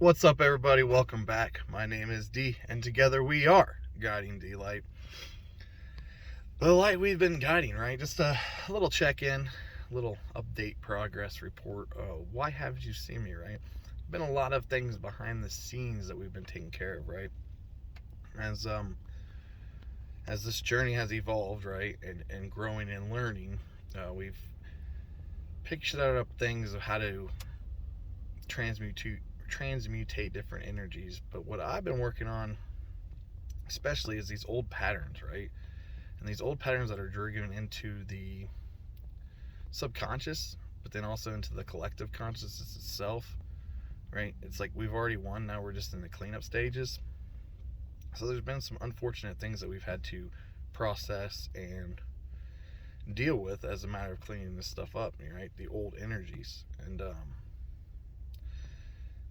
What's up, everybody? Welcome back. My name is D, and together we are guiding D Light. The light we've been guiding, right? Just a little check in, little update progress report. Why haven't you seen me, right? Been a lot of things behind the scenes that we've been taking care of, right? As this journey has evolved, right, and growing and learning, we've pictured up things of how to transmutate different energies. But what I've been working on especially is these old patterns, right? And these old patterns that are driven into the subconscious, but then also into the collective consciousness itself, right? It's like we've already won, now we're just in the cleanup stages. So there's been some unfortunate things that we've had to process and deal with as a matter of cleaning this stuff up, right? The old energies. And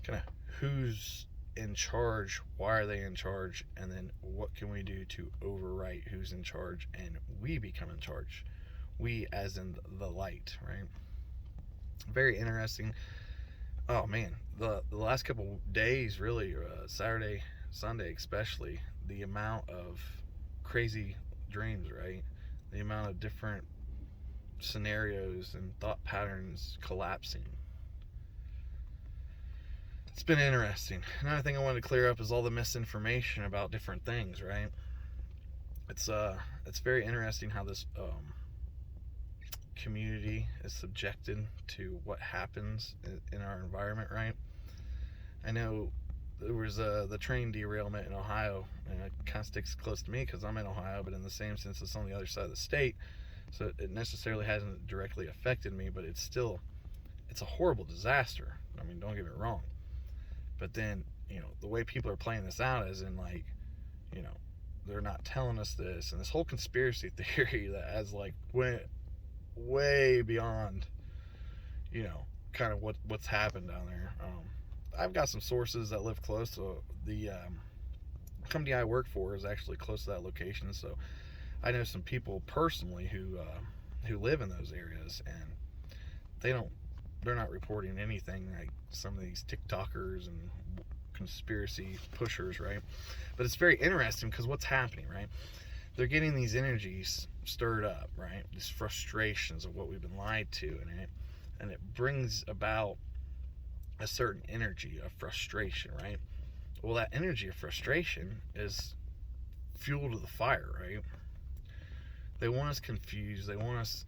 kind of who's in charge, why are they in charge, and then what can we do to overwrite who's in charge and we become in charge. We as in the light, right? Very interesting. Oh man, the last couple days, really, Saturday, Sunday especially, the amount of crazy dreams, right? The amount of different scenarios and thought patterns collapsing. It's been interesting. Another thing I wanted to clear up is all the misinformation about different things, right? It's very interesting how this community is subjected to what happens in our environment, right? I know there was the train derailment in Ohio, and it kind of sticks close to me because I'm in Ohio, but in the same sense, it's on the other side of the state, so it necessarily hasn't directly affected me, but it's a horrible disaster. I mean, don't get me wrong. But then, the way people are playing this out is in like, you know, they're not telling us this, and this whole conspiracy theory that has like went way beyond, kind of what's happened down there. I've got some sources that live close to the company I work for is actually close to that location, so I know some people personally who live in those areas, and they don't they're not reporting anything like some of these TikTokers and conspiracy pushers, right? But it's very interesting because what's happening, right? They're getting these energies stirred up, right? These frustrations of what we've been lied to, and it brings about a certain energy of frustration, right? Well, that energy of frustration is fuel to the fire, right? They want us confused. They want us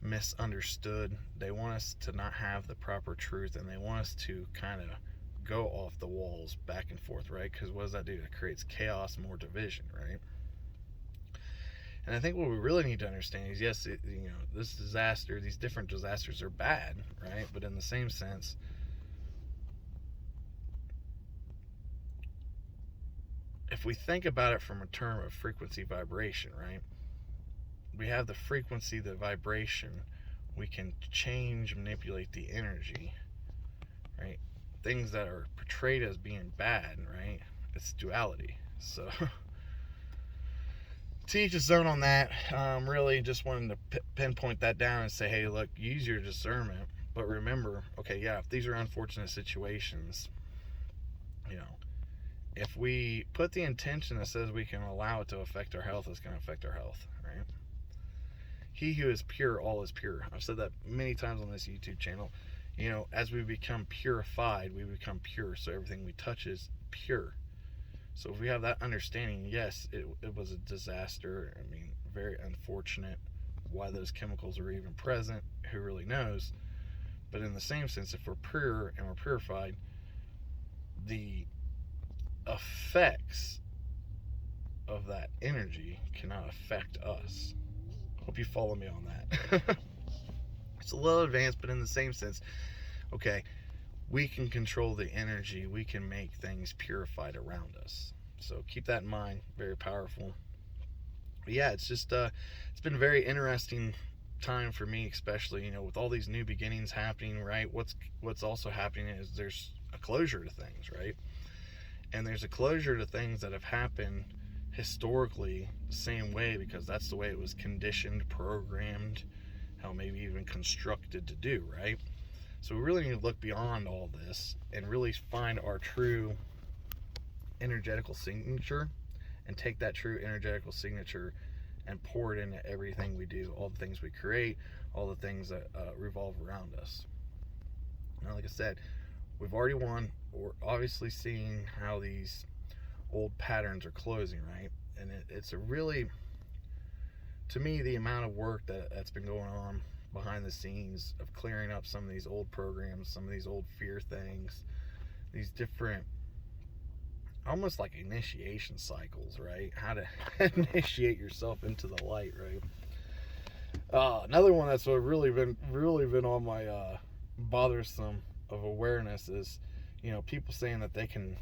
misunderstood. They want us to not have the proper truth, and they want us to kind of go off the walls back and forth, right? Because what does that do? It creates chaos, more division, right? And I think what we really need to understand is, yes, this disaster, these different disasters are bad, right? But in the same sense, if we think about it from a term of frequency vibration, right? We have the frequency, the vibration. We can change, manipulate the energy, right? Things that are portrayed as being bad, right? It's duality. So, to each his own on that. Really just wanted to pinpoint that down and say, hey, look, use your discernment. But remember, okay, yeah, if these are unfortunate situations, if we put the intention that says we can allow it to affect our health, it's going to affect our health, right? He who is pure, all is pure. I've said that many times on this YouTube channel. As we become purified, we become pure. So everything we touch is pure. So if we have that understanding, yes, it was a disaster. I mean, very unfortunate why those chemicals are even present. Who really knows? But in the same sense, if we're pure and we're purified, the effects of that energy cannot affect us. Hope you follow me on that. It's a little advanced, but in the same sense, okay, we can control the energy. We can make things purified around us. So keep that in mind. Very powerful. But yeah, it's just it's been a very interesting time for me, especially with all these new beginnings happening. Right? What's also happening is there's a closure to things, right? And there's a closure to things that have happened historically the same way, because that's the way it was conditioned, programmed, how maybe even constructed to do, right? So we really need to look beyond all this and really find our true energetical signature, and take that true energetical signature and pour it into everything we do, all the things we create, all the things that revolve around us. Now, like I said, we've already won. We're obviously seeing how these old patterns are closing, right? And it's a really, to me, the amount of work that's been going on behind the scenes of clearing up some of these old programs, some of these old fear things, these different, almost like initiation cycles, right? How to initiate yourself into the light, right? Another one that's really been on my bothersome of awareness is, people saying that they can,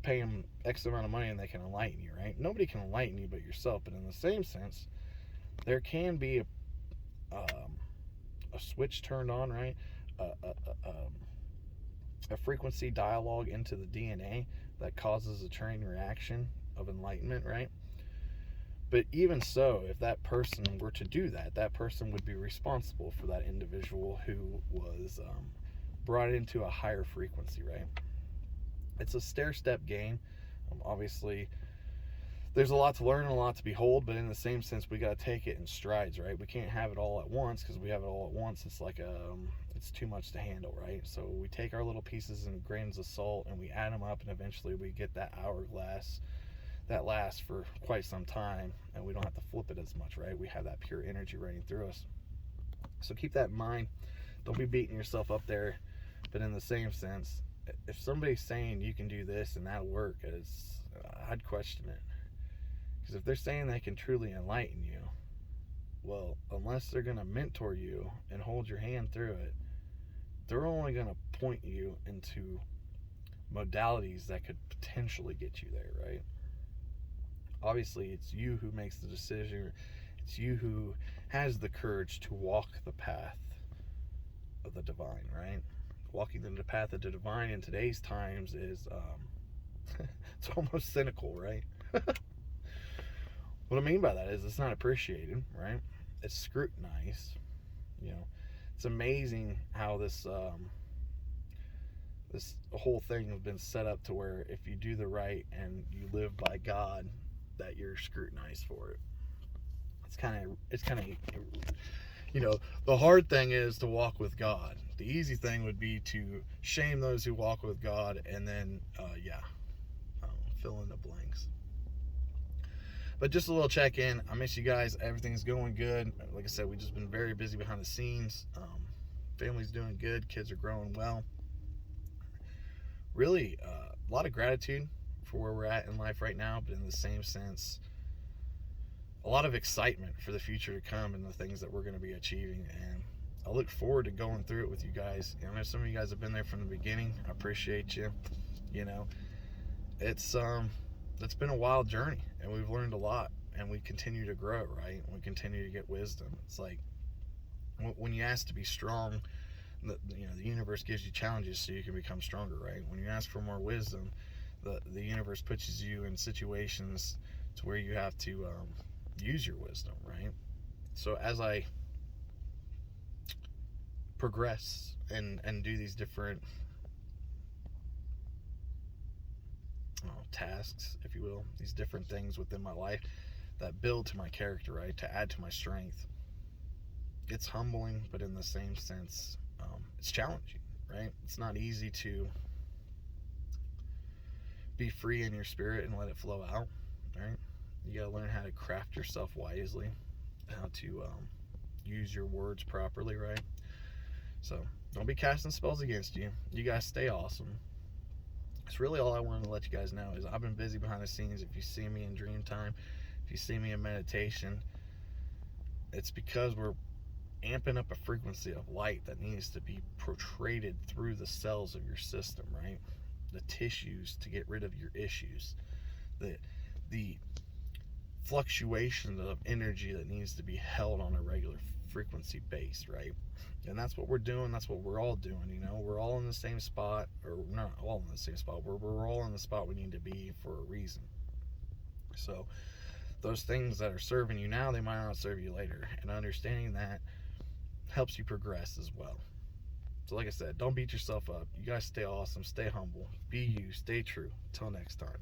pay them X amount of money and they can enlighten you, right? Nobody can enlighten you but yourself. But in the same sense, there can be a switch turned on, right? A frequency dialogue into the DNA that causes a chain reaction of enlightenment, right? But even so, if that person were to do that, that person would be responsible for that individual who was brought into a higher frequency, right? It's a stair-step game. Obviously, there's a lot to learn and a lot to behold, but in the same sense, we got to take it in strides, right? We can't have it all at once, because we have it all at once, it's like it's too much to handle, right? So we take our little pieces and grains of salt and we add them up, and eventually we get that hourglass that lasts for quite some time, and we don't have to flip it as much, right? We have that pure energy running through us. So keep that in mind. Don't be beating yourself up there. But in the same sense, if somebody's saying you can do this and that'll work, I'd question it. Because if they're saying they can truly enlighten you, well, unless they're going to mentor you and hold your hand through it, they're only going to point you into modalities that could potentially get you there, right? Obviously, it's you who makes the decision. It's you who has the courage to walk the path of the divine, right? Walking the path of the divine in today's times is, it's almost cynical, right? What I mean by that is it's not appreciated, right? It's scrutinized. It's amazing how this whole thing has been set up to where if you do the right and you live by God, that you're scrutinized for it. It's kind of the hard thing is to walk with God. The easy thing would be to shame those who walk with God, and then fill in the blanks. But just a little check-in. I miss you guys. Everything's going good. Like I said, we've just been very busy behind the scenes. Family's doing good. Kids are growing well. Really, a lot of gratitude for where we're at in life right now, but in the same sense, a lot of excitement for the future to come and the things that we're going to be achieving. And I look forward to going through it with you guys. I know some of you guys have been there from the beginning. I appreciate you. It's been a wild journey, and we've learned a lot, and we continue to grow, right? We continue to get wisdom. It's like when you ask to be strong, the universe gives you challenges so you can become stronger, right? When you ask for more wisdom, the universe puts you in situations to where you have to use your wisdom, right? So as I progress and do these different tasks, if you will, these different things within my life that build to my character, right, to add to my strength, it's humbling, but in the same sense, it's challenging, right? It's not easy to be free in your spirit and let it flow out, right? You gotta learn how to craft yourself wisely, how to use your words properly, right? So don't be casting spells against you. You guys stay awesome. It's really all I wanted to let you guys know is I've been busy behind the scenes. If you see me in dream time, if you see me in meditation, it's because we're amping up a frequency of light that needs to be portrayed through the cells of your system, right? The tissues, to get rid of your issues, the fluctuations of energy that needs to be held on a regular frequency base, right? And that's what we're doing. That's what we're all doing. We're all in the same spot, or not all in the same spot. We're all in the spot we need to be for a reason. So those things that are serving you now, they might not serve you later, and understanding that helps you progress as well. So like I said, don't beat yourself up. You guys stay awesome, stay humble, be you, stay true. Till next time.